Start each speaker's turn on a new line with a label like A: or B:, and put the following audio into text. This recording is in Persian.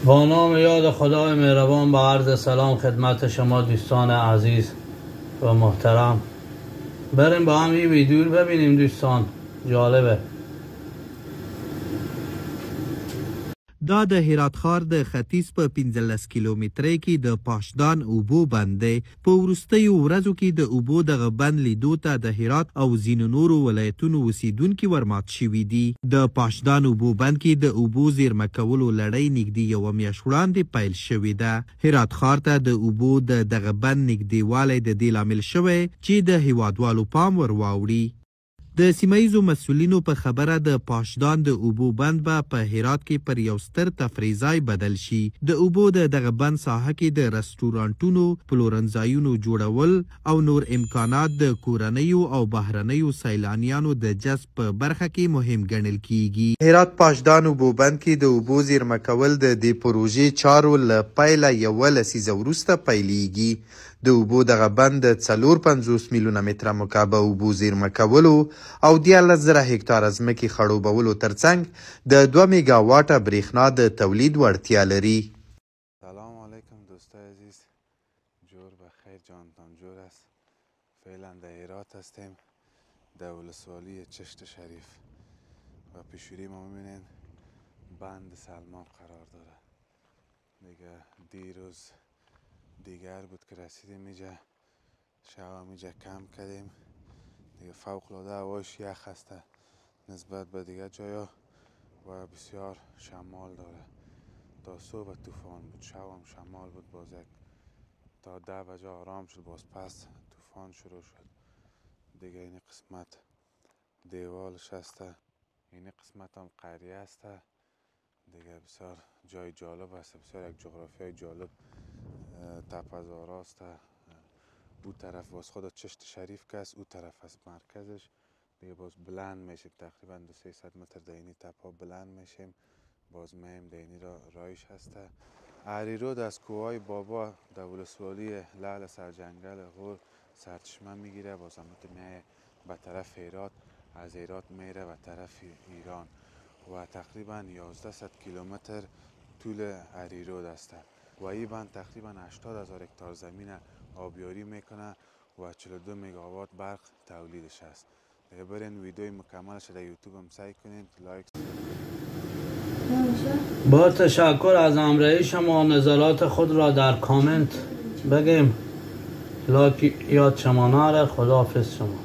A: با نام یاد خدای مهربان با عرض سلام خدمت شما دوستان عزیز و محترم. بریم با هم این ویدیو رو ببینیم دوستان، جالبه.
B: دا د هرات ښار د ختیځ په 15 کیلومترۍ کې د پاشدان اوبو بند دی. په وروستیو ورځو کې د اوبو دغه بند لیدو ته د هرات او ځینو نورو ولایتونو اوسیدونکي ورمات شوي دي. د پاشدان اوبو بند کې د اوبو زیرمه کولو لړۍ نږدې یوه میاشت وړاندې پیل شوې ده. هرات ښار ته د اوبو د دغه بند نږدېوالی د دې لامل شوی چې د هیوادوالو پام ور واوړي. د سیمهیزو مسؤلینو په خبره د پاشدان د اوبو بند به په هرات کې پر یو ستر تفریح ځای بدل شي. د اوبو د دغه بند ساحه کې د رستورانټونو، پلورنځایونو جوړول او نور امکانات د کورنیو او بهرنیو سیلانیانو د جذب په برخه کې مهم ګڼل کیږي. هرات پاشدان اوبو بند کې د اوبو زیرمه کول د دې پروژې چارو له پیله یوه لسیزه وروسته پیلیږي. د اوبو دغه بند د 450 میلیونه متره مکعب اوبو زیرمه کولو او 14,000 هکتاره ځمکې خړوبولو ترڅنګ د 2 میگا واټه برېښنا د تولید وړتیا لري.
C: سلام علیکم دوستای عزیز، جور بخیر، جانتان جور است. فعلا در هرات هستیم، در ولسوالی چشت شریف و پیشوری ما میبینین بند سلمان قرار داره. دیگه دیروز دیگر بود که رسیدیم اینجا، شب اینجا کم کردیم دیگه. فوق العاده هوایش یخ هسته نسبت به دیگر جایا و بسیار شمال داره. تا صبح طوفان بود، شب هم شمال بود، باز یک تا 10 بجه آرام شد، باز پس طوفان شروع شد دیگه. این قسمت دیوالش هسته، این قسمت هم قریه هسته دیگه. بسیار جای جالب هسته، بسیار یک جغرافیای جالب. تپه‌زارا است. او طرف باز خود چشت شریف که است، او طرف از مرکزش دیگه باز بلند میشیم، تقریبا 200-300 متر در اینی تپه بلند میشیم، باز میم در اینی رایش هسته. عریرود از کوههای بابا در ولسوالی لعل سرجنگل غور سرچشمه میگیره، باز هم میه به طرف هرات، از هرات میره به طرف ایران و تقریبا 1100 کیلومتر طول عریرود است. و این بند تقریبا 80,000 هکتار زمین آبیاری میکنه و 42 مگاوات برق تولیدش است. دیگه برین ویدیوی مکملش در یوتیوب هم سعی کنید لایک.
A: با تشکر از همراهی شما. نظرات خود را در کامنت بگیم. لایک یاد شما نره. خداحافظ شما.